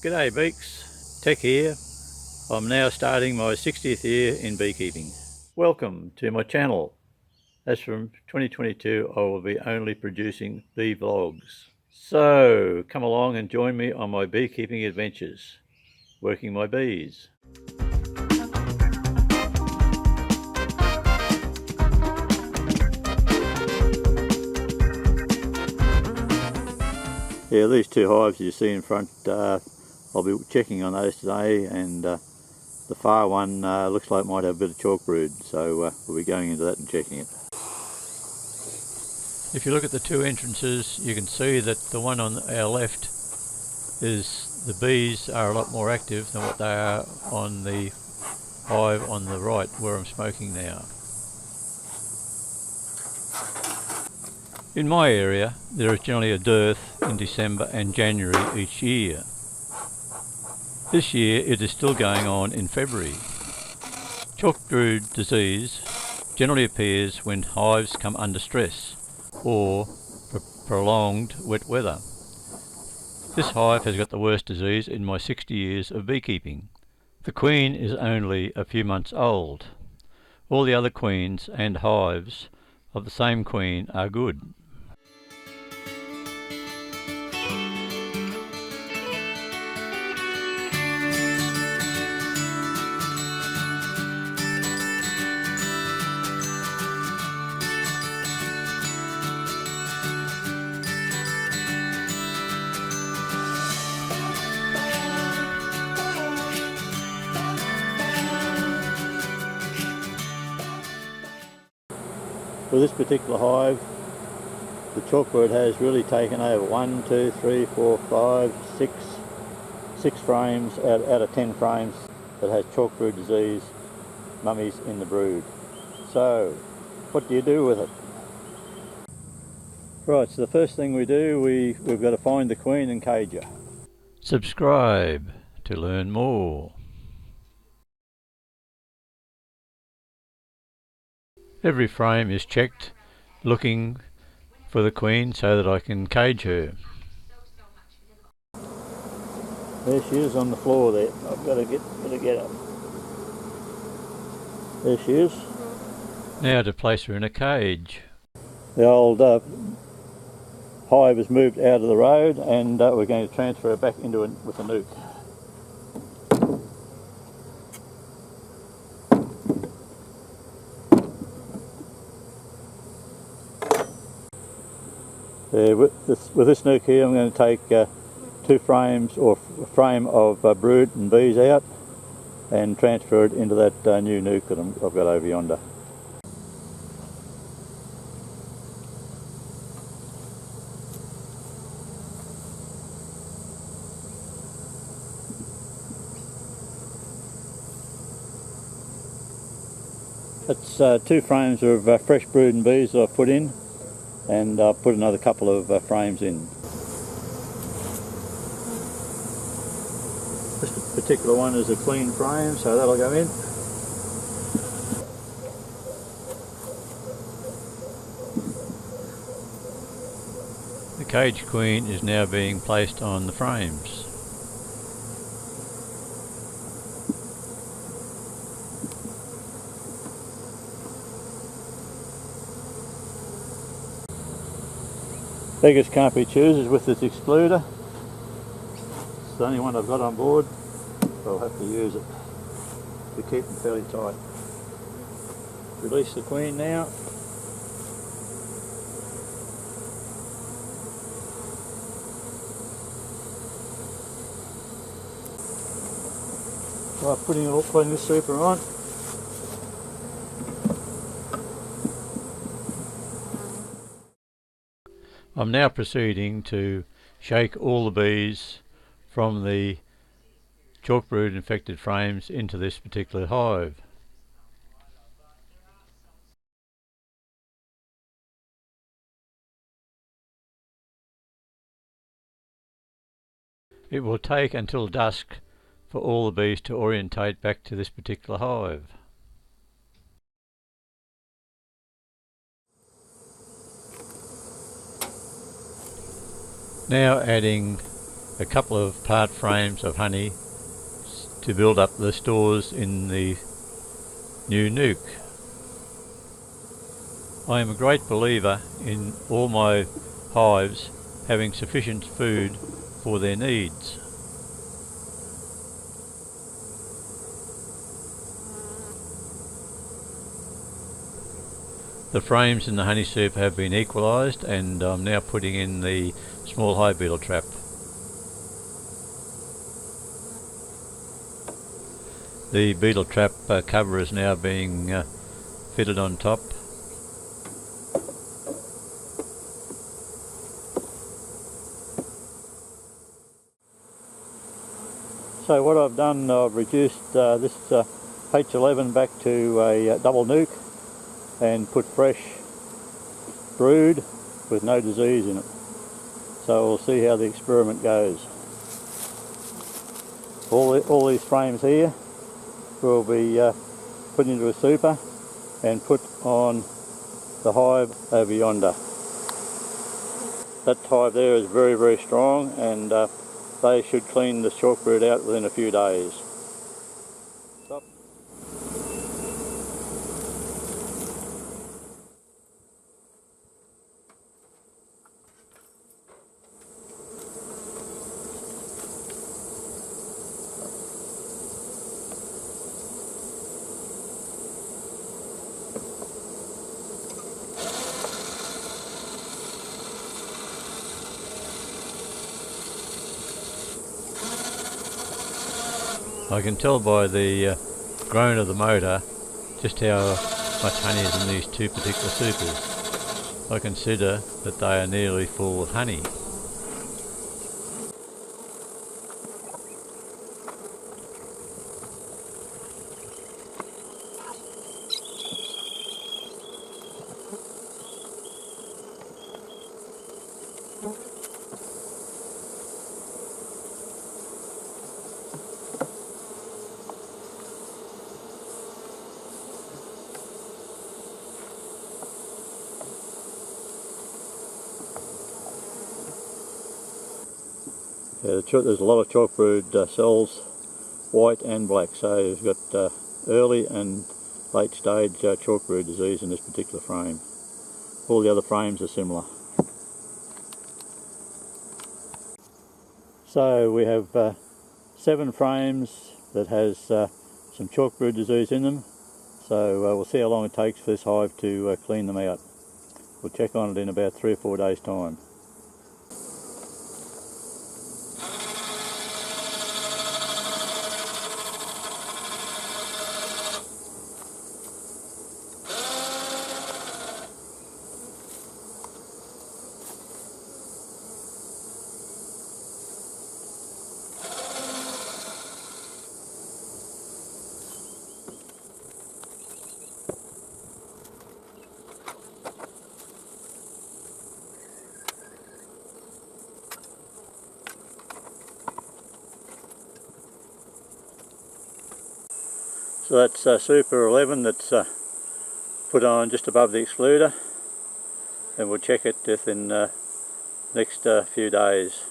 G'day Beaks, Tech here. I'm now starting my 60th year in beekeeping. Welcome to my channel. As from 2022 I will be only producing bee vlogs. So come along and join me on my beekeeping adventures, working my bees. Yeah, these two hives you see in front, I'll be checking on those today, and the far one looks like it might have a bit of chalkbrood, so we'll be going into that and checking it. If you look at the two entrances, you can see that the one on our left is the bees are a lot more active than what they are on the hive on the right where I'm smoking now. In my area, there is generally a dearth in December and January each year. This year it is still going on in February. Chalkbrood disease generally appears when hives come under stress or prolonged wet weather. This hive has got the worst disease in my 60 years of beekeeping. The queen is only a few months old. All the other queens and hives of the same queen are good. For this particular hive, the chalkbrood has really taken over 1, 2, 3, 4, 5, 6 frames out of 10 frames that has chalkbrood disease mummies in the brood. So, what do you do with it? Right, so the first thing we do, we've got to find the queen and cage her. Subscribe to learn more. Every frame is checked, looking for the queen so that I can cage her. There she is on the floor there. I've got to get up. There she is. Now to place her in a cage. The old hive has moved out of the road, and we're going to transfer her back into it with a nuke. With this nuke here, I'm going to take 2 frames or a frame of brood and bees out and transfer it into that new nuke that I've got over yonder. That's 2 frames of fresh brood and bees that I've put in, and I'll put another couple of frames in. This particular one is a clean frame, so that'll go in. The cage queen is now being placed on the frames. Beggars can't be choosers with this excluder. It's the only one I've got on board, so I'll have to use it to keep them fairly tight. Release the queen now. Right, putting this super on. I'm now proceeding to shake all the bees from the chalkbrood infected frames into this particular hive. It will take until dusk for all the bees to orientate back to this particular hive. Now adding a couple of part frames of honey to build up the stores in the new nuke. I am a great believer in all my hives having sufficient food for their needs. The frames in the honey soup have been equalised, and I'm now putting in the small hive beetle trap. The beetle trap cover is now being fitted on top. So what I've done, I've reduced this H11 back to a double nuke and put fresh brood with no disease in it. So we'll see how the experiment goes. All these frames here will be put into a super and put on the hive over yonder. That hive there is very, very strong, and they should clean the chalkbrood out within a few days. Stop. I can tell by the groan of the motor just how much honey is in these two particular supers. I consider that they are nearly full of honey. Yeah, there's a lot of chalkbrood cells, white and black, so you've got early and late stage chalkbrood disease in this particular frame. All the other frames are similar. So we have 7 frames that has some chalkbrood disease in them, so we'll see how long it takes for this hive to clean them out. We'll check on it in about 3 or 4 days' time. So that's Super 11 that's put on just above the excluder, and we'll check it within the next few days.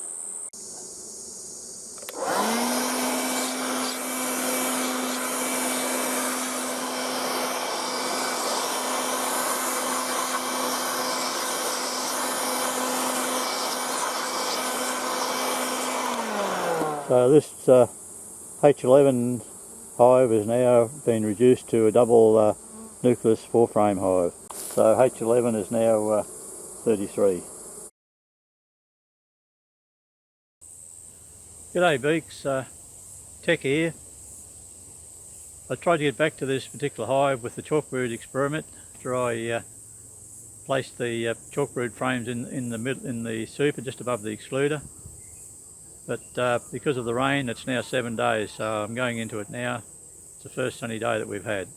So this H11 hive has now been reduced to a double nucleus 4-frame hive. So H11 is now 33. G'day Beaks, Tech here. I tried to get back to this particular hive with the chalkbrood experiment after I placed the chalkbrood frames in the super just above the excluder. But because of the rain, it's now 7 days, so I'm going into it now. It's the first sunny day that we've had.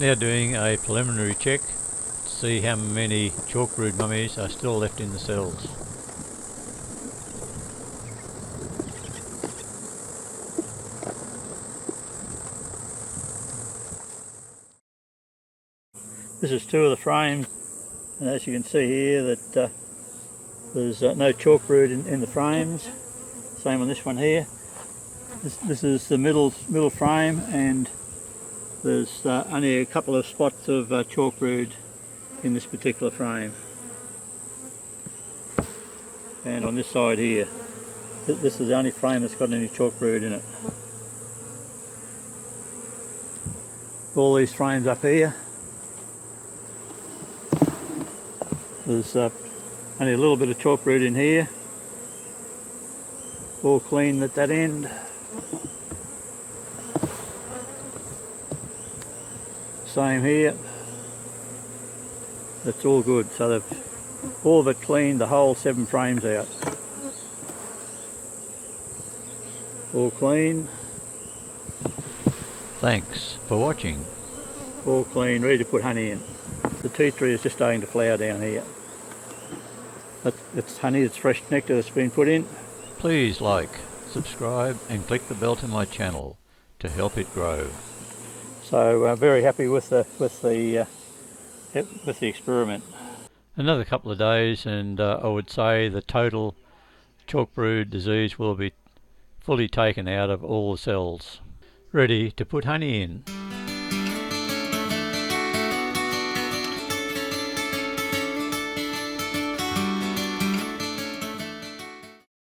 Now doing a preliminary check to see how many chalkbrood mummies are still left in the cells. This is two of the frames, and as you can see here that there's no chalkbrood in the frames. Same on this one here. This is the middle frame, and there's only a couple of spots of chalkbrood in this particular frame. And on this side here, this is the only frame that's got any chalkbrood in it. All these frames up here, there's only a little bit of chalkbrood in here. All clean at that end. Same here. That's all good. So they've all of it cleaned the whole 7 frames out. All clean. Thanks for watching. All clean, ready to put honey in. The tea tree is just starting to flower down here. It's honey, it's fresh nectar that's been put in. Please like, subscribe and click the bell to my channel to help it grow. So very happy with the experiment. Another couple of days and I would say the total Chalkbrood disease will be fully taken out of all the cells. Ready to put honey in.